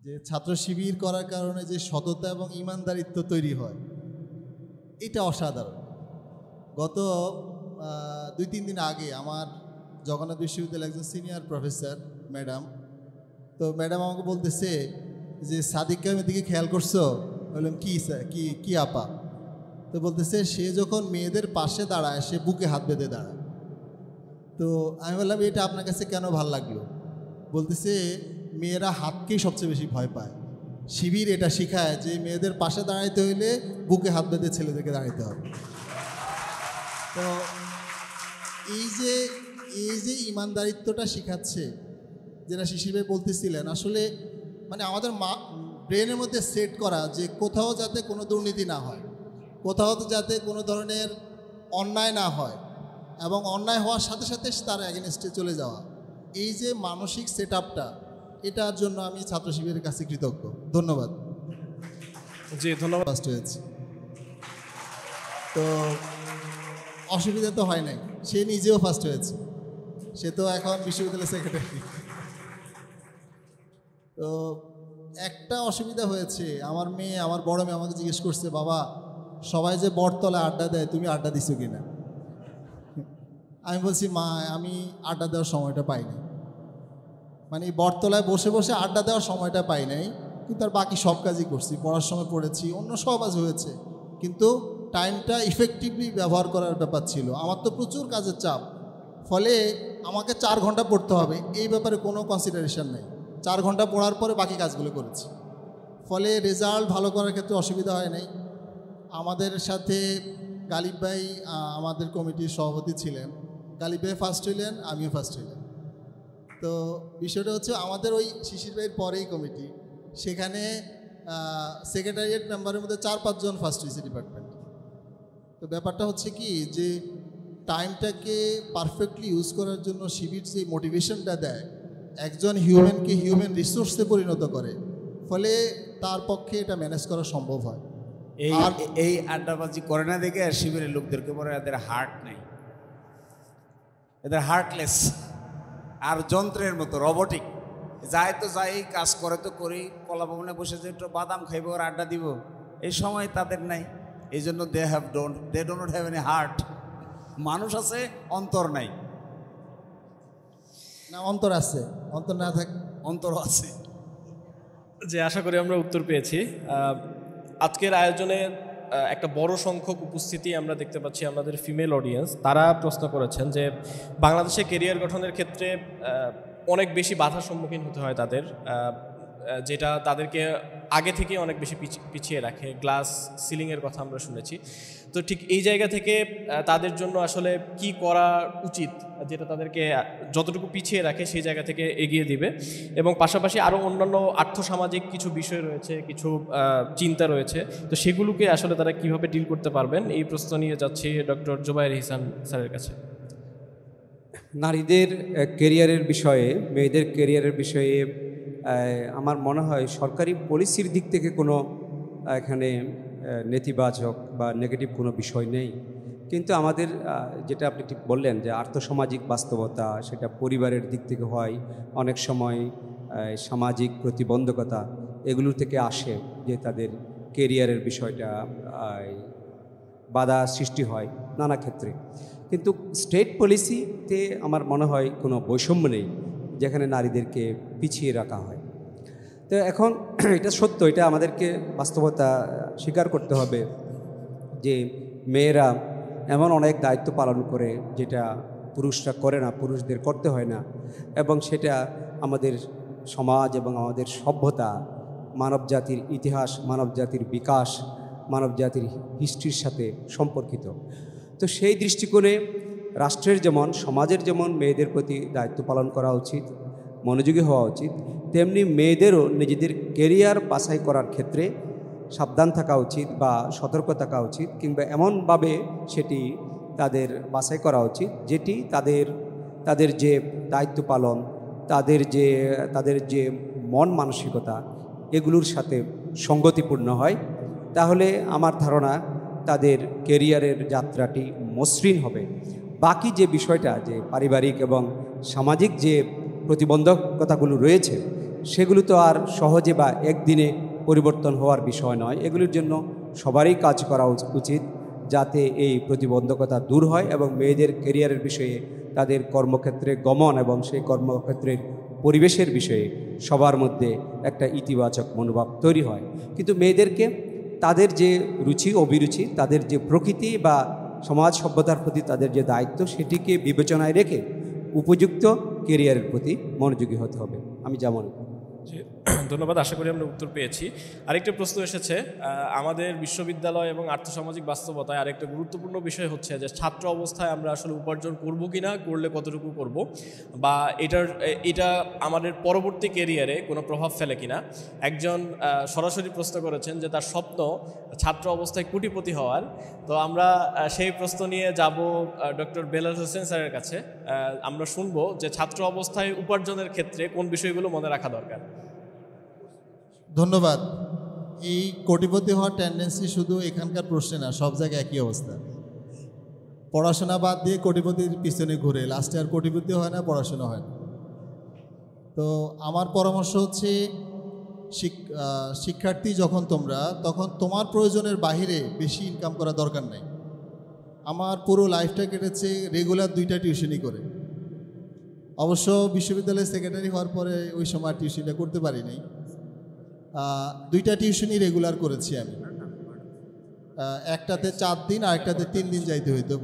যে ছাত্র শিবির করার কারণে যে সততা এবং ইমানদারিত্ব তৈরি হয়, এটা অসাধারণ। গত 2-3 দিন আগে আমার জগন্নাথ বিশ্ববিদ্যালয়ের একজন সিনিয়র প্রফেসর ম্যাডাম, তো ম্যাডাম আমাকে বলতেছে যে সাদিককে আমি দিকে খেয়াল করছো? বললাম কি স্যার, কি আপা? তো বলতেছে সে যখন মেয়েদের পাশে দাঁড়ায় সে বুকে হাত বেঁধে দাঁড়ায়। তো আমি বললাম এটা আপনার কাছে কেন ভাল লাগলো? বলতেছে মেয়েরা হাতকেই সবচেয়ে বেশি ভয় পায়। শিবির এটা শিখায় যে মেয়েদের পাশে দাঁড়াইতে হইলে বুকে হাত বেঁধে ছেলেদেরকে দাঁড়াইতে হবে। তো এই যে ইমানদারিত্বটা শিখাচ্ছে, যেটা শিশির ভাই বলতেছিলেন, আসলে মানে আমাদের ব্রেনের মধ্যে সেট করা যে কোথাও যাতে কোনো দুর্নীতি না হয়, কোথাও যাতে কোনো ধরনের অন্যায় না হয়, এবং অন্যায় হওয়ার সাথে সাথে তার অ্যাগেনস্টে চলে যাওয়া, এই যে মানসিক সেট আপটা, এটার জন্য আমি ছাত্র শিবিরের কাছে কৃতজ্ঞ। ধন্যবাদ। জি ধন্যবাদ। ফার্স্ট হয়েছে তো অসুবিধা তো হয় নাই, সে নিজেও ফার্স্ট হয়েছে, সে তো এখন বিশ্ববিদ্যালয় সেক্রেটারি। তো একটা অসুবিধা হয়েছে, আমার বড় মেয়ে আমাকে জিজ্ঞেস করছে, বাবা সবাই যে বটতলায় আড্ডা দেয় তুমি আড্ডা দিছো কিনা? আমি বলছি মা আমি আড্ডা দেওয়ার সময়টা পাই নাই, মানে বটতলায় বসে বসে আড্ডা দেওয়ার সময়টা পাই নাই, কিন্তু তার বাকি সব কাজই করছি, পড়ার সময় পড়েছি, অন্য সব কাজ হয়েছে, কিন্তু টাইমটা ইফেক্টিভলি ব্যবহার করার ব্যাপার ছিল। আমার তো প্রচুর কাজের চাপ, ফলে আমাকে 4 ঘন্টা পড়তে হবে, এই ব্যাপারে কোনো কনসিডারেশন নেই। 4 ঘন্টা পড়ার পরে বাকি কাজগুলো করেছি, ফলে রেজাল্ট ভালো করার ক্ষেত্রে অসুবিধা হয় নাই। আমাদের সাথে গালিব ভাই আমাদের কমিটির সভাপতি ছিলেন, গালিব ভাই ফার্স্ট হইলেন, আমিও ফার্স্ট হইলেন। তো বিষয়টা হচ্ছে আমাদের ওই শিশির ভাইয়ের পরেই কমিটি, সেখানে সেক্রেটারিয়েট মেম্বারের মধ্যে 4-5 জন ফার্স্ট হয়েছে ডিপার্টমেন্ট। তো ব্যাপারটা হচ্ছে কি যে টাইমটাকে পারফেক্টলি ইউজ করার জন্য শিবির যে মোটিভেশনটা দেয়, একজন হিউম্যানকে হিউম্যান রিসোর্সে পরিণত করে, ফলে তার পক্ষে এটা ম্যানেজ করা সম্ভব হয়। এই আড্ডাবাজি করে না দেখে শিবিরের লোকদেরকে বলে এদের হার্ট নেই, এদের হার্টলেস, আর যন্ত্রের মতো রোবটিক, যায় তো যাই, কাজ করে তো করি, কলা ভবনে বসে যে একটু বাদাম খাইব আর আড্ডা দিব, এই সময় তাদের নাই। এই জন্য they do not have any heart. মানুষ আছে, অন্তর নাই। না, অন্তর আছে, অন্তর না থাকে, অন্তর আছে। যে আশা করি আমরা উত্তর পেয়েছি। আজকের আয়োজনে একটা বড় সংখ্যক উপস্থিতি আমরা দেখতে পাচ্ছি আমাদের ফিমেল অডিয়েন্স। তারা প্রশ্ন করেছেন যে বাংলাদেশে কেরিয়ার গঠনের ক্ষেত্রে অনেক বেশি বাধার সম্মুখীন হতে হয় তাদের, যেটা তাদেরকে আগে থেকে অনেক বেশি পিছিয়ে রাখে। গ্লাস সিলিংয়ের কথা আমরা শুনেছি। তো ঠিক এই জায়গা থেকে তাদের জন্য আসলে কি করা উচিত, যেটা তাদেরকে যতটুকু পিছিয়ে রাখে সেই জায়গা থেকে এগিয়ে দিবে, এবং পাশাপাশি আরও অন্যান্য আর্থসামাজিক কিছু বিষয় রয়েছে, কিছু চিন্তা রয়েছে, তো সেগুলোকে আসলে তারা কিভাবে ডিল করতে পারবেন, এই প্রশ্ন নিয়ে যাচ্ছি ডক্টর জুবায়ের ইহসান স্যারের কাছে। নারীদের কেরিয়ারের বিষয়ে, মেয়েদের কেরিয়ারের বিষয়ে আমার মনে হয় সরকারি পলিসির দিক থেকে কোনো এখানে নেতিবাচক বা নেগেটিভ কোনো বিষয় নেই, কিন্তু আমাদের যেটা আপনি ঠিক বললেন যে আর্থসামাজিক বাস্তবতা, সেটা পরিবারের দিক থেকে হয়, অনেক সময় সামাজিক প্রতিবন্ধকতা, এগুলো থেকে আসে যে তাদের কেরিয়ারের বিষয়টা বাধা সৃষ্টি হয় নানা ক্ষেত্রে। কিন্তু স্টেট পলিসিতে আমার মনে হয় কোনো বৈষম্য নেই যেখানে নারীদেরকে পিছিয়ে রাখা হয়। তো এখন এটা সত্য, এটা আমাদেরকে বাস্তবতা স্বীকার করতে হবে যে মেয়েরা এমন অনেক দায়িত্ব পালন করে যেটা পুরুষরা করে না, পুরুষদের করতে হয় না, এবং সেটা আমাদের সমাজ এবং আমাদের সভ্যতা, মানবজাতির ইতিহাস, মানবজাতির বিকাশ, মানবজাতির হিস্ট্রির সাথে সম্পর্কিত। তো সেই দৃষ্টিকোণে রাষ্ট্রের যেমন, সমাজের যেমন মেয়েদের প্রতি দায়িত্ব পালন করা উচিত, মনোযোগী হওয়া উচিত, তেমনি মেয়েদেরও নিজেদের কেরিয়ার বাছাই করার ক্ষেত্রে সাবধান থাকা উচিত বা সতর্ক থাকা উচিত, কিংবা এমনভাবে সেটি তাদের বাছাই করা উচিত যেটি তাদের যে দায়িত্ব পালন, তাদের যে মন মানসিকতা, এগুলোর সাথে সঙ্গতিপূর্ণ হয়। তাহলে আমার ধারণা তাদের কেরিয়ারের যাত্রাটি মসৃণ হবে। বাকি যে বিষয়টা, যে পারিবারিক এবং সামাজিক যে প্রতিবন্ধকতাগুলো রয়েছে, সেগুলো তো আর সহজে বা একদিনে পরিবর্তন হওয়ার বিষয় নয়। এগুলির জন্য সবারই কাজ করা উচিত, যাতে এই প্রতিবন্ধকতা দূর হয় এবং মেয়েদের ক্যারিয়ারের বিষয়ে, তাদের কর্মক্ষেত্রে গমন এবং সেই কর্মক্ষেত্রের পরিবেশের বিষয়ে সবার মধ্যে একটা ইতিবাচক মনোভাব তৈরি হয়। কিন্তু মেয়েদেরকে তাদের যে রুচি অভিরুচি, তাদের যে প্রকৃতি বা সমাজ সভ্যতার প্রতি তাদের যে দায়িত্ব, সেটিকে বিবেচনায় রেখে উপযুক্ত ক্যারিয়ারের প্রতি মনোযোগী হতে হবে, আমি যা মনে করি। জি, ধন্যবাদ। আশা করি আমরা উত্তর পেয়েছি। আরেকটা প্রশ্ন এসেছে, আমাদের বিশ্ববিদ্যালয় এবং আর্থসামাজিক বাস্তবতায় আরেকটা গুরুত্বপূর্ণ বিষয় হচ্ছে যে ছাত্র অবস্থায় আমরা আসলে উপার্জন করব কি না, করলে কতটুকু করব, বা এটা আমাদের পরবর্তী ক্যারিয়ারে কোনো প্রভাব ফেলে কিনা। একজন সরাসরি প্রশ্ন করেছেন যে তার স্বপ্ন ছাত্র অবস্থায় কোটিপতি হওয়ার। তো আমরা সেই প্রশ্ন নিয়ে যাব ডক্টর বেলাল হোসেন স্যারের কাছে। আমরা শুনবো যে ছাত্র অবস্থায় উপার্জনের ক্ষেত্রে কোন বিষয়গুলো মনে রাখা দরকার। ধন্যবাদ। এই কোটিপতি হওয়ার টেন্ডেন্সি শুধু এখানকার প্রশ্নে না, সব জায়গায় একই অবস্থা। পড়াশোনা বাদ দিয়ে কোটিপতির পিছনে ঘুরে লাস্টে আর কোটিপতি হয় না, পড়াশোনা হয় না। তো আমার পরামর্শ হচ্ছে শিক্ষার্থী যখন তোমরা, তখন তোমার প্রয়োজনের বাহিরে বেশি ইনকাম করা দরকার নেই। আমার পুরো লাইফটা কেটেছে রেগুলার 2টা টিউশনি করে। অবশ্য বিশ্ববিদ্যালয়ের সেক্রেটারি হওয়ার পরে ওই সময় টিউশনিটা করতে পারি নাই। 2টা টিউশনই রেগুলার করেছি আমি। একটাতে 4 দিন আর একটাতে 3 দিন যাইতে হইতো,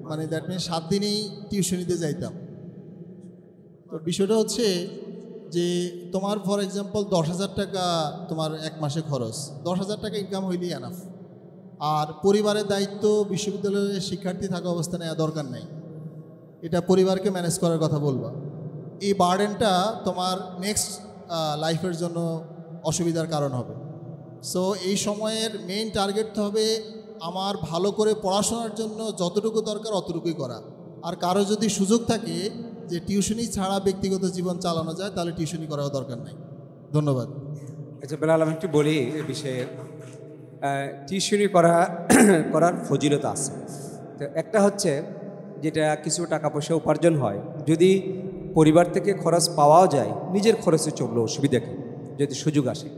মানে দ্যাট মিনস 7 দিনেই টিউশনিতে যাইতাম। তো বিষয়টা হচ্ছে যে তোমার ফর এক্সাম্পল 10,000 টাকা তোমার এক মাসে খরচ, 10,000 টাকা ইনকাম হইলেই এনাফ। আর পরিবারের দায়িত্ব বিশ্ববিদ্যালয়ের শিক্ষার্থী থাকা অবস্থা নেওয়া দরকার নাই, এটা পরিবারকে ম্যানেজ করার কথা বলবা। এই বার্ডেনটা তোমার নেক্সট লাইফের জন্য অসুবিধার কারণ হবে। সো এই সময়ের মেইন টার্গেট হবে আমার ভালো করে পড়াশোনার জন্য যতটুকু দরকার অতটুকুই করা। আর কারো যদি সুযোগ থাকে যে টিউশনি ছাড়া ব্যক্তিগত জীবন চালানো যায়, তাহলে টিউশনি করাও দরকার নাই। ধন্যবাদ। আচ্ছা বেলাল, আমি একটু বলি এ বিষয়ে। টিউশনি করার ফজিলত আছে। তো একটা হচ্ছে যেটা কিছু টাকা পয়সা উপার্জন হয়, যদি পরিবার থেকে খরচ পাওয়াও যায়, নিজের খরচে চললো অসুবিধা কি, যদি সুযোগ আসে।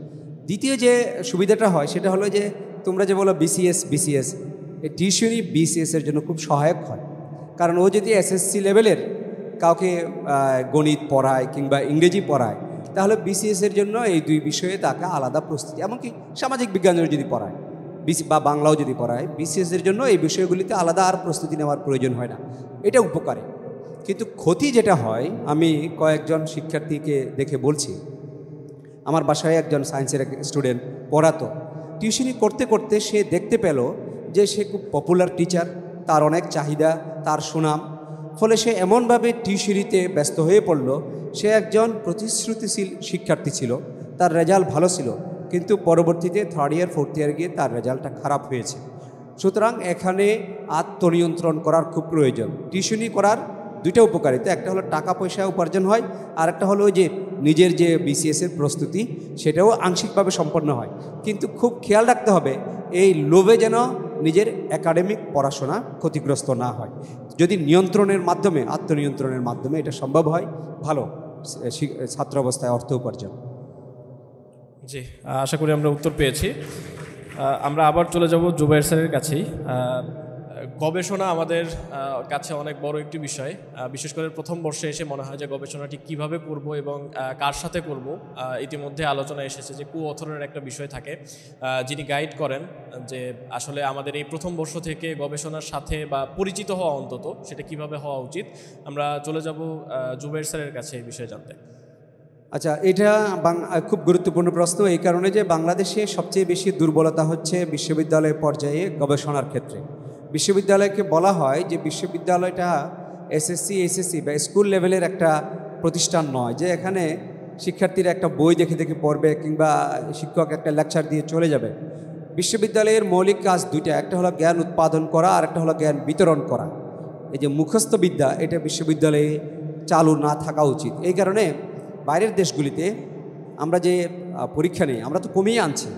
দ্বিতীয় যে সুবিধাটা হয় সেটা হলো যে তোমরা যে বলো বিসিএস, এই টিউশনি বিসিএসের জন্য খুব সহায়ক হয়। কারণ ও যদি এসএসসি লেভেলের কাউকে গণিত পড়ায় কিংবা ইংরেজি পড়ায়, তাহলে বিসিএসের জন্য এই 2 বিষয়ে তাকে আলাদা প্রস্তুতি, এমনকি সামাজিক বিজ্ঞানের যদি পড়ায় বা বাংলাও যদি পড়ায়, বিসিএসের জন্য এই বিষয়গুলিতে আলাদা আর প্রস্তুতি নেওয়ার প্রয়োজন হয় না। এটা উপকারে। কিন্তু ক্ষতি যেটা হয়, আমি কয়েকজন শিক্ষার্থীকে দেখে বলছি, আমার বাসায় একজন সায়েন্সের স্টুডেন্ট পড়াতো। টিউশনি করতে করতে সে দেখতে পেল যে সে খুব পপুলার টিচার, তার অনেক চাহিদা, তার সুনাম। ফলে সে এমনভাবে টিউশনিতে ব্যস্ত হয়ে পড়ল, সে একজন প্রতিশ্রুতিশীল শিক্ষার্থী ছিল, তার রেজাল্ট ভালো ছিল, কিন্তু পরবর্তীতে 3rd ইয়ার 4th ইয়ার গিয়ে তার রেজাল্টটা খারাপ হয়েছে। সুতরাং এখানে আত্মনিয়ন্ত্রণ করার খুব প্রয়োজন। টিউশনি করার 2টা উপকারিতা, একটা হলো টাকা পয়সা উপার্জন হয়, আর একটা হলো যে নিজের যে বিসিএসের প্রস্তুতি সেটাও আংশিকভাবে সম্পন্ন হয়। কিন্তু খুব খেয়াল রাখতে হবে এই লোভে যেন নিজের একাডেমিক পড়াশোনা ক্ষতিগ্রস্ত না হয়। যদি নিয়ন্ত্রণের মাধ্যমে, আত্মনিয়ন্ত্রণের মাধ্যমে এটা সম্ভব হয়, ভালো ছাত্র অবস্থায় অর্থ উপার্জন। জি, আশা করি আমরা উত্তর পেয়েছি। আমরা আবার চলে যাব জুবাইর স্যারের কাছেই। গবেষণা আমাদের কাছে অনেক বড় একটি বিষয়। বিশেষ করে প্রথম বর্ষে এসে মনে হয় যে গবেষণাটি কিভাবে করব এবং কার সাথে করব। ইতিমধ্যে আলোচনা এসেছে যে কো-অথরের একটা বিষয় থাকে, যিনি গাইড করেন যে আসলে আমাদের এই প্রথম বর্ষ থেকে গবেষণার সাথে বা পরিচিত হওয়া, অন্তত সেটা কিভাবে হওয়া উচিত। আমরা চলে যাব জুবাইর স্যারের কাছে এই বিষয়ে জানতে। আচ্ছা, এটা খুব গুরুত্বপূর্ণ প্রশ্ন, এই কারণে যে বাংলাদেশে সবচেয়ে বেশি দুর্বলতা হচ্ছে বিশ্ববিদ্যালয় পর্যায়ে গবেষণার ক্ষেত্রে। বিশ্ববিদ্যালয়কে বলা হয় যে বিশ্ববিদ্যালয়টা এসএসসি বা স্কুল লেভেলের একটা প্রতিষ্ঠান নয়, যে এখানে শিক্ষার্থীরা একটা বই দেখে দেখে পড়বে কিংবা শিক্ষক একটা লেকচার দিয়ে চলে যাবে। বিশ্ববিদ্যালয়ের মৌলিক কাজ 2টা, একটা হলো জ্ঞান উৎপাদন করা আর একটা হলো জ্ঞান বিতরণ করা। এই যে মুখস্থ বিদ্যা, এটা বিশ্ববিদ্যালয়ে চালু না থাকা উচিত। এই কারণে বাইরের দেশগুলিতে আমরা যে পরীক্ষা নেই, আমরা তো কমিয়ে আনছি।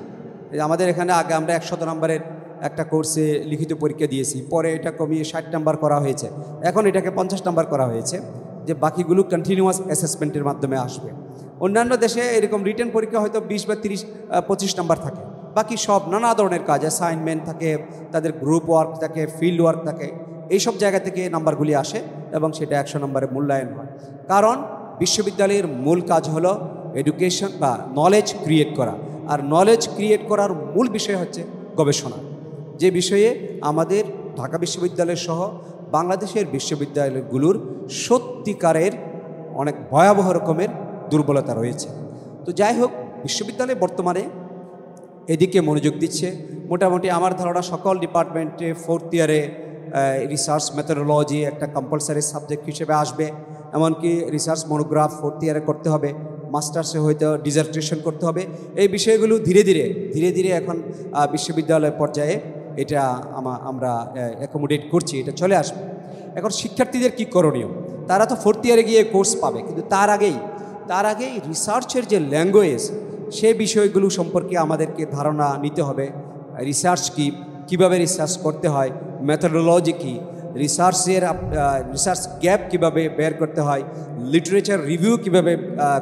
আমাদের এখানে আগে আমরা 100 নম্বরের একটা কোর্সে লিখিত পরীক্ষা দিয়েছি, পরে এটা কমিয়ে 60 নাম্বার করা হয়েছে, এখন এটাকে 50 নাম্বার করা হয়েছে, যে বাকিগুলো কন্টিনিউয়াস অ্যাসেসমেন্টের মাধ্যমে আসবে। অন্যান্য দেশে এরকম রিটেন পরীক্ষা হয়তো 20 বা 25 নাম্বার থাকে, বাকি সব নানা ধরনের কাজ, অ্যাসাইনমেন্ট থাকে, তাদের গ্রুপ ওয়ার্ক থাকে, ফিল্ড ওয়ার্ক থাকে, এইসব জায়গা থেকে নাম্বারগুলি আসে এবং সেটা 100 নম্বরে মূল্যায়ন হয়। কারণ বিশ্ববিদ্যালয়ের মূল কাজ হলো এডুকেশন বা নলেজ ক্রিয়েট করা, আর নলেজ ক্রিয়েট করার মূল বিষয় হচ্ছে গবেষণা, যে বিষয়ে আমাদের ঢাকা বিশ্ববিদ্যালয় সহ বাংলাদেশের বিশ্ববিদ্যালয়গুলোর সত্যিকারের অনেক ভয়াবহ রকমের দুর্বলতা রয়েছে। তো যাই হোক, বিশ্ববিদ্যালয় বর্তমানে এদিকে মনোযোগ দিচ্ছে। মোটামুটি আমার ধারণা সকল ডিপার্টমেন্টে 4th ইয়ারে রিসার্চ মেথোডোলজি একটা কম্পালসারি সাবজেক্ট হিসেবে আসবে, এমনকি রিসার্চ মনোগ্রাফ 4th ইয়ারে করতে হবে, মাস্টার্সে হয়তো ডিজার্টেশন করতে হবে। এই বিষয়গুলো ধীরে ধীরে এখন বিশ্ববিদ্যালয় পর্যায়ে এটা আমরা অ্যাকোমোডেট করছি, এটা চলে আসবে। এখন শিক্ষার্থীদের কি করণীয়? তারা তো 4th ইয়ারে গিয়ে কোর্স পাবে, কিন্তু তার আগেই রিসার্চের যে ল্যাঙ্গুয়েজ, সে বিষয়গুলো সম্পর্কে আমাদেরকে ধারণা নিতে হবে। রিসার্চ কীভাবে রিসার্চ করতে হয়, মেথোডোলজি কী, রিসার্চ গ্যাপ কীভাবে বের করতে হয়, লিটারেচার রিভিউ কীভাবে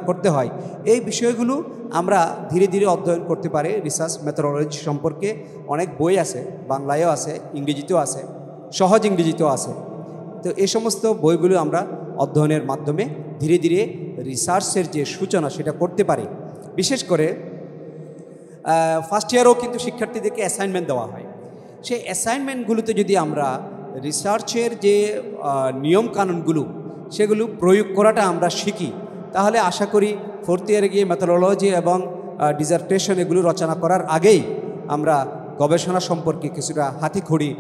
করতে হয়, এই বিষয়গুলো আমরা ধীরে ধীরে অধ্যয়ন করতে পারি। রিসার্চ মেথোডোলজি সম্পর্কে অনেক বই আছে, বাংলায়ও আছে, ইংরেজিতেও আছে, সহজ ইংরেজিতেও আছে। তো এই সমস্ত বইগুলো আমরা অধ্যয়নের মাধ্যমে ধীরে ধীরে রিসার্চের যে সূচনা সেটা করতে পারি। বিশেষ করে ফার্স্ট ইয়ারও কিন্তু শিক্ষার্থীদেরকে অ্যাসাইনমেন্ট দেওয়া হয়। সেই অ্যাসাইনমেন্টগুলোতে যদি আমরা রিসার্চের যে নিয়মকানুনগুলো সেগুলো প্রয়োগ করাটা আমরা শিখি, তাহলে আশা করি 4th ইয়ারে গিয়ে মেথোডোলজি এবং ডিজার্টেশন এগুলো রচনা করার আগেই আমরা গবেষণা সম্পর্কে কিছুটা হাতেখড়ি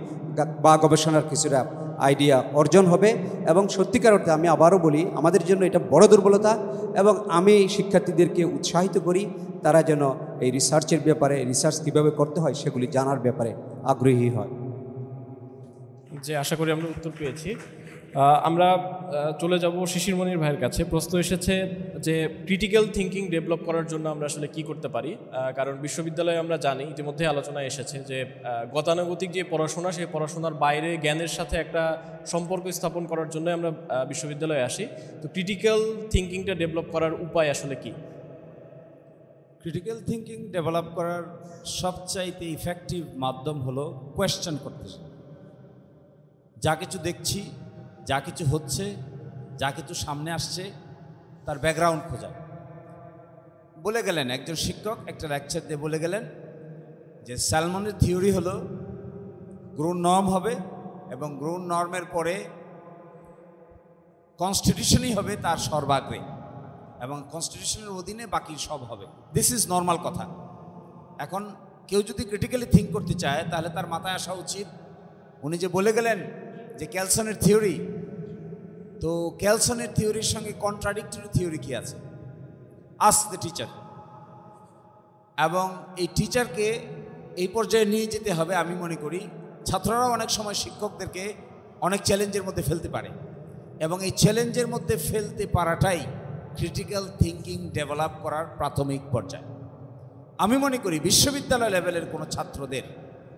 বা গবেষণার কিছুটা আইডিয়া অর্জন হবে। এবং সত্যিকার অর্থে আমি আবারও বলি, আমাদের জন্য এটা বড় দুর্বলতা, এবং আমি শিক্ষার্থীদেরকে উৎসাহিত করি তারা যেন এই রিসার্চের ব্যাপারে, রিসার্চ কীভাবে করতে হয় সেগুলি জানার ব্যাপারে আগ্রহী হয়। যে আশা করি আমরা উত্তর পেয়েছি। আমরা চলে যাব শিশিরমণির ভাইয়ের কাছে। প্রশ্ন এসেছে যে ক্রিটিক্যাল থিঙ্কিং ডেভেলপ করার জন্য আমরা আসলে কি করতে পারি, কারণ বিশ্ববিদ্যালয়ে আমরা জানি, ইতিমধ্যে আলোচনায় এসেছে যে গতানুগতিক যে পড়াশোনা, সেই পড়াশোনার বাইরে জ্ঞানের সাথে একটা সম্পর্ক স্থাপন করার জন্য আমরা বিশ্ববিদ্যালয়ে আসি। তো ক্রিটিক্যাল থিঙ্কিংটা ডেভেলপ করার উপায় আসলে কি? ক্রিটিক্যাল থিঙ্কিং ডেভেলপ করার সবচাইতে ইফেক্টিভ মাধ্যম হলো কোয়েশ্চেন করতে। যা কিছু দেখছি, যা কিছু হচ্ছে, যা কিছু সামনে আসছে, তার ব্যাকগ্রাউন্ড খোঁজা। বলে গেলেন একজন শিক্ষক একটা লেকচার দিয়ে বলে গেলেন যে স্যালমনের থিওরি হলো গ্রুন নর্ম হবে এবং গ্রুন নর্মের পরে কনস্টিটিউশনই হবে তার সর্বাগ্রে, এবং কনস্টিটিউশনের অধীনে বাকি সব হবে। দিস ইজ নর্মাল কথা। এখন কেউ যদি ক্রিটিক্যালি থিঙ্ক করতে চায় তাহলে তার মাথায় আসা উচিত, উনি যে বলে গেলেন যে ক্যালসনের থিওরি, তো ক্যালসনের থিওরির সঙ্গে কন্ট্রাডিক্টরি থিওরি কি আছে? Ask the teacher. এবং এই টিচারকে এই পর্যায়ে নিয়ে যেতে হবে। আমি মনে করি ছাত্ররা অনেক সময় শিক্ষকদেরকে অনেক চ্যালেঞ্জের মধ্যে ফেলতে পারে, এবং এই চ্যালেঞ্জের মধ্যে ফেলতে পারাটাই ক্রিটিক্যাল থিঙ্কিং ডেভেলপ করার প্রাথমিক পর্যায়। আমি মনে করি বিশ্ববিদ্যালয় লেভেলের কোনো ছাত্রদের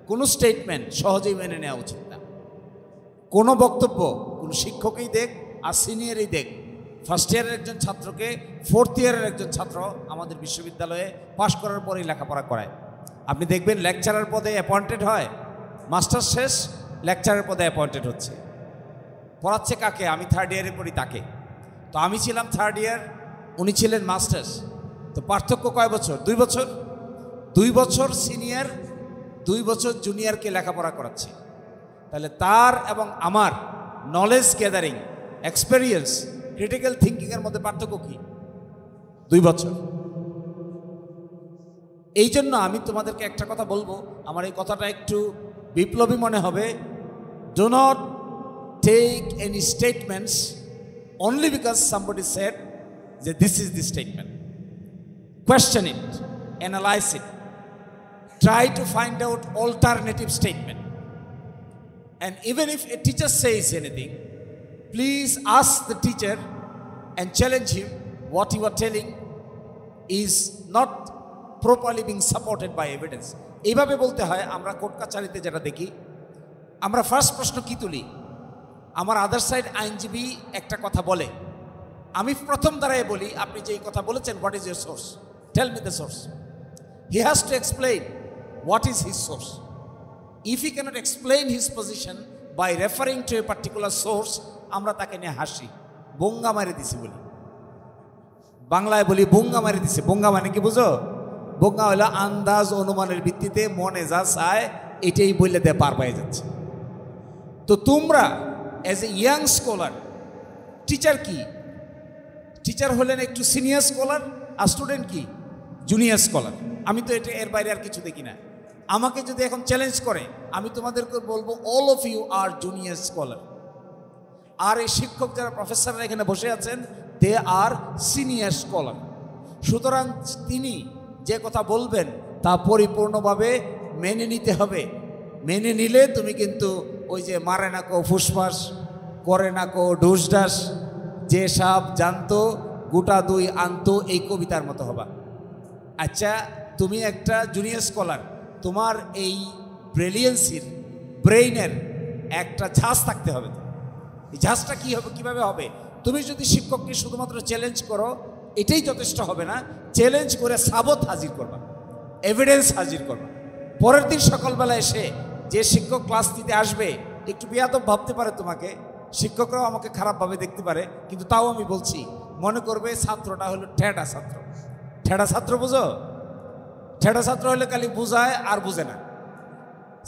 কোনো স্টেটমেন্ট সহজেই মেনে নেওয়া উচিত না। কোনো বক্তব্য কোনো শিক্ষকই দেখ আর সিনিয়রই দেখ, ফার্স্ট ইয়ারের একজন ছাত্রকে 4th ইয়ারের একজন ছাত্র আমাদের বিশ্ববিদ্যালয়ে পাশ করার পরেই লেখাপড়া করায়। আপনি দেখবেন লেকচারার পদে অ্যাপয়েন্টেড হয়, মাস্টার্স শেষ লেকচারার পদে অ্যাপয়েন্টেড হচ্ছে। পড়াচ্ছে কাকে? আমি 3rd ইয়ারে পড়ি তাকে। তো আমি ছিলাম 3rd ইয়ার, উনি ছিলেন মাস্টার্স। তো পার্থক্য কয় বছর? 2 বছর। 2 বছর সিনিয়র, 2 বছর জুনিয়রকে লেখাপড়া করাচ্ছে। তাহলে তার এবং আমার নলেজ গ্যাদারিং, এক্সপেরিয়েন্স, ক্রিটিক্যাল থিঙ্কিংয়ের মধ্যে পার্থক্য কী? 2 বছর। এই জন্য আমি তোমাদেরকে একটা কথা বলবো, আমার এই কথাটা একটু বিপ্লবী মনে হবে। Do not take any statements only because somebody said that this is the statement. Question it, analyze it, try to find out alternative statement. And even if a teacher says anything, please ask the teacher and challenge him. What you are telling is not properly being supported by evidence. এইভাবে বলতে হয়। আমরা court কাছারিতে যেটা দেখি, আমরা first প্রশ্ন কি তুলি? আমার আদার সাইড আইনজীবী একটা কথা বলে, আমি প্রথম দাঁড়ায় বলি, আপনি যে এই কথা বলেছেন, what is your source, tell me the source. He has to explain what is his source. If he can't explain his position by referring to a particular source, আমরা তাকে নিয়ে হাসি, বঙ্গা মারি দিছি বলি, বাংলায় বলি বঙ্গা মারি দিছে। বঙ্গা মানে কি বুঝো? বঙ্গা হলো আন্দাজ অনুমানের ভিত্তিতে মনে যা চায় এটাই বললে দেয় পার পেয়ে যাচ্ছে। তো তোমরা as a young scholar, teacher কি? টিচার হলেন একটু সিনিয়র স্কলার, আর স্টুডেন্ট কি? Junior scholar. আমি তো এটা এর বাইরে আর কিছু দেখি না। আমাকে যদি এখন চ্যালেঞ্জ করে, আমি তোমাদেরকে বলবো all of you are junior scholar. আর এই শিক্ষক যারা প্রফেসররা এখানে বসে আছেন, দে আর সিনিয়র স্কলার। সুতরাং তিনি যে কথা বলবেন তা পরিপূর্ণভাবে মেনে নিতে হবে। মেনে নিলে তুমি কিন্তু ওই যে মারে না কো ফুসফাস, করে না কো ডুসডাস, যে সাপ জানতো গোটা দুই আনতো, এই কবিতার মতো হবা। আচ্ছা, তুমি একটা জুনিয়র স্কলার, তোমার এই ব্রিলিয়েন্সির ব্রেইনের একটা ঝাঁজ থাকতে হবে। এই ঝাঁজটা কী হবে, কীভাবে হবে? তুমি যদি শিক্ষককে শুধুমাত্র চ্যালেঞ্জ করো, এটাই যথেষ্ট হবে না। চ্যালেঞ্জ করে সাবত হাজির করবা, এভিডেন্স হাজির করবা। পরের দিন সকালবেলা এসে যে শিক্ষক ক্লাস দিতে আসবে, একটু বেয়াদব ভাবতে পারে তোমাকে, শিক্ষকরাও আমাকে খারাপভাবে দেখতে পারে, কিন্তু তাও আমি বলছি, মনে করবে ছাত্রটা হলো ঠেডা ছাত্র। ঠেডা ছাত্র বুঝো? ঠেডা ছাত্র হলে খালি বুঝায় আর বুঝে না।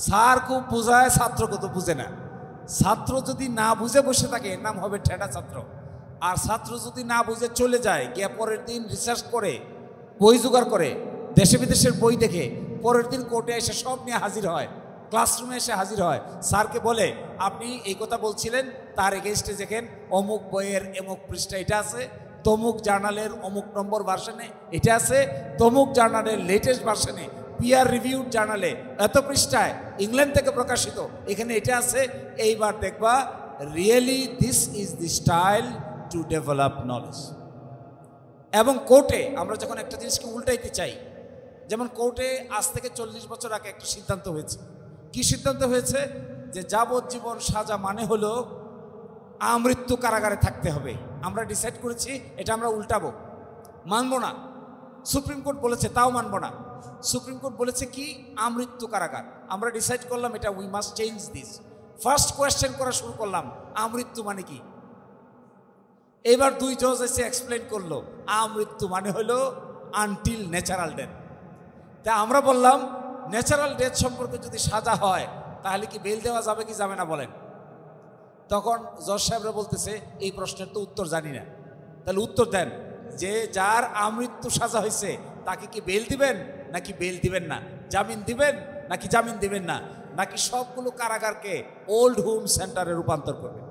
স্যার খুব বুঝায়, ছাত্র কত বুঝে না। ছাত্র যদি না বুঝে বসে থাকে, এর নাম হবে ঠেডা ছাত্র। আর ছাত্র যদি না বুঝে চলে যায়, গিয়ে পরের দিন রিসার্চ করে, বই জোগাড় করে, দেশে বিদেশের বই দেখে, পরের দিন কোর্টে এসে সব নিয়ে হাজির হয়, ক্লাসরুমে এসে হাজির হয়, স্যারকে বলে আপনি এই কথা বলছিলেন, তার এগেইনস্টে দেখেন অমুক বইয়ের অমুক পৃষ্ঠা এটা আছে, তমুক জার্নালের অমুক নম্বর ভার্সনে এটা আছে, তমুক জার্নালের লেটেস্ট ভার্সনে, পিয়ার রিভিউড জার্নালে এত পৃষ্ঠায় ইংল্যান্ড থেকে প্রকাশিত, এখানে এটা আছে। এইবার দেখবা really this is the style to develop knowledge. এবং কোর্টে আমরা যখন একটা জিনিসকে উল্টাইতে চাই, যেমন কোর্টে আজ থেকে 40 বছর আগে একটা সিদ্ধান্ত হয়েছে। কি সিদ্ধান্ত হয়েছে? যে যাবজ্জীবন সাজা মানে হলো আমৃত্যু কারাগারে থাকতে হবে। আমরা ডিসাইড করেছি এটা আমরা উল্টাবো, মানবো না। সুপ্রিম কোর্ট বলেছে, তাও মানবো না। সুপ্রিম কোর্ট বলেছে কি? আমৃত্যু কারাগার। আমরা ডিসাইড করলাম এটা we must change this. First question করা শুরু করলাম, আমৃত্যু মানে কি? এবার দুই জজ এসে এক্সপ্লেন করলো, আমৃত্যু মানে হলো আনটিল ন্যাচারাল ডেথ। তা আমরা বললাম ন্যাচারাল ডেথ সম্পর্কে যদি সাজা হয়, তাহলে কি বেল দেওয়া যাবে কি যাবে না বলেন? তখন জজ সাহেবরা বলতেছে এই প্রশ্নের তো উত্তর জানি না। তাহলে উত্তর দেন, যে যার আমৃত্যু সাজা হয়েছে তাকে কি বেল দিবেন নাকি বেল দিবেন না? জামিন দিবেন নাকি জামিন দিবেন না? নাকি সবগুলো কারাগারকে ওল্ড হোম সেন্টারে রূপান্তর করবেন?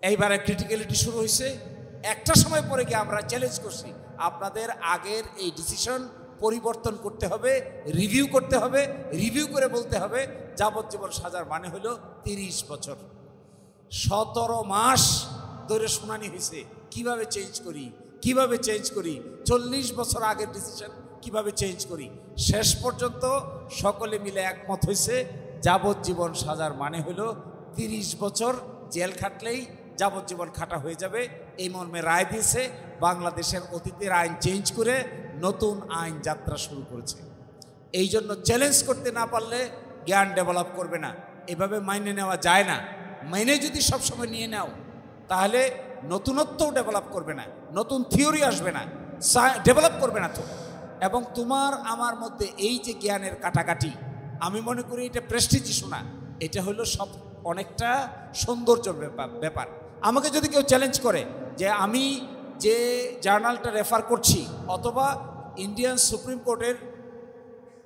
এইবারে ক্রিটিক্যালিটি শুরু হয়েছে। একটা সময় পরে গিয়ে আমরা চ্যালেঞ্জ করছি, আপনাদের আগের এই ডিসিশন পরিবর্তন করতে হবে, রিভিউ করতে হবে। রিভিউ করে বলতে হবে যাবজ্জীবন সাজার মানে হলো 30 বছর। 17 মাস ধরে শুনানি হয়েছে, কিভাবে চেঞ্জ করি, কিভাবে চেঞ্জ করি, 40 বছর আগের ডিসিশন কিভাবে চেঞ্জ করি। শেষ পর্যন্ত সকলে মিলে একমত হয়েছে যাবজ্জীবন সাজার মানে হলো 30 বছর জেল খাটলেই যাবজ্জীবন খাটা হয়ে যাবে। এই মর্মে রায় দিয়েছে। বাংলাদেশের অতীতের আইন চেঞ্জ করে নতুন আইন যাত্রা শুরু করেছে। এই জন্য চ্যালেঞ্জ করতে না পারলে জ্ঞান ডেভেলপ করবে না। এভাবে মাইনে নেওয়া যায় না। মাইনে যদি সবসময় নিয়ে নাও, তাহলে নতুনত্বও ডেভেলপ করবে না, নতুন থিওরি আসবে না, ডেভেলপ করবে না তো। এবং তোমার আমার মধ্যে এই যে জ্ঞানের কাটাকাটি, আমি মনে করি এটা প্রেস্টিজ ইস্যু না, এটা হলো সব অনেকটা সৌন্দর্যের ব্যাপার। আমাকে যদি কেউ চ্যালেঞ্জ করে যে আমি যে জার্নালটা রেফার করছি, অথবা ইন্ডিয়ান সুপ্রিম কোর্টের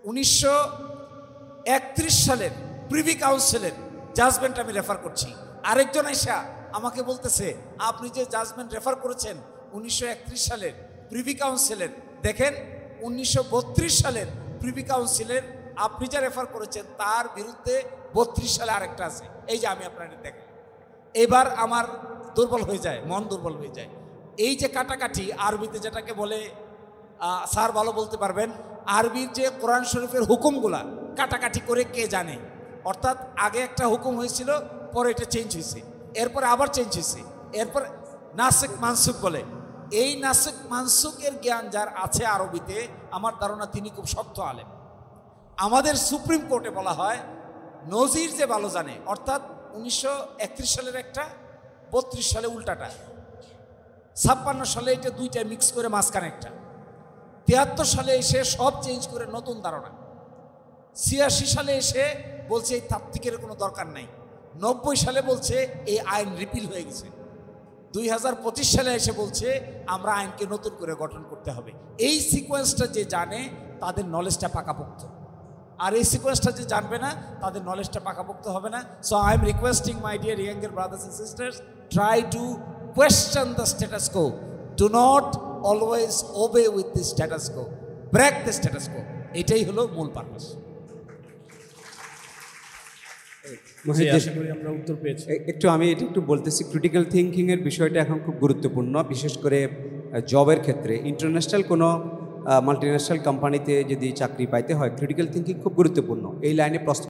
1931 সালের প্রিভি কাউন্সিলের জাজমেন্ট আমি রেফার করছি, আরেকজন এসে আমাকে বলতেছে আপনি যে জাজমেন্ট রেফার করেছেন 1931 সালের প্রিভি কাউন্সিলের, দেখেন 1932 সালের প্রিভি কাউন্সিলের আপনি যা রেফার করেছেন তার বিরুদ্ধে 32 সালে আরেকটা আছে, এই যে আমি আপনাদের দেখেন। এবার আমার দুর্বল হয়ে যায়, মন দুর্বল হয়ে যায়। এই যে কাটাকাটি, আরবিতে যেটাকে বলে, স্যার ভালো বলতে পারবেন, আরবির যে কোরআন শরীফের হুকুমগুলা কাটাকাটি করে কে জানে। অর্থাৎ আগে একটা হুকুম হয়েছিল, পরে এটা চেঞ্জ হয়েছে, এরপরে আবার চেঞ্জ হয়েছে, এরপর নাসিক মানসুক বলে। এই নাসিক মানসুকের জ্ঞান যার আছে আরবিতে, আমার ধারণা তিনি খুব শক্ত আলেম। আমাদের সুপ্রিম কোর্টে বলা হয় নজির যে ভালো জানে, অর্থাৎ 1931 সালের একটা, 32 সালে উল্টাটা, 56 সালে এটা দুইটা মিক্স করে মাঝখানে একটা, 73 সালে এসে সব চেঞ্জ করে নতুন ধারণা, 86 সালে এসে বলছে এই তাত্ত্বিকের কোনো দরকার নাই, 90 সালে বলছে এই আইন রিপিল হয়ে গেছে, 2025 সালে এসে বলছে আমরা আইনকে নতুন করে গঠন করতে হবে। এই সিকোয়েন্সটা যে জানে তাদের নলেজটা পাকাপোক্ত, আর এই সিকোয়েন্সটা যে জানবে না তাদের নলেজটা পাকাপোক্ত হবে না। So I am requesting my dear younger brothers and sisters, try to question the status quo, do not always obey with the status quo, break the status quo. এটাই হলো মূল পারপাস। আশা করি আমরা উত্তর পেয়েছি। একটু আমি এটা একটু বলতেছি, ক্রিটিক্যাল থিঙ্কিংয়ের বিষয়টা এখন খুব গুরুত্বপূর্ণ, বিশেষ করে জবের ক্ষেত্রে। ইন্টারন্যাশনাল কোনো মাল্টিন্যাশনাল কোম্পানিতে যদি চাকরি পাইতে হয়, ক্রিটিক্যাল থিঙ্কিং খুব গুরুত্বপূর্ণ। এই লাইনে প্রশ্ন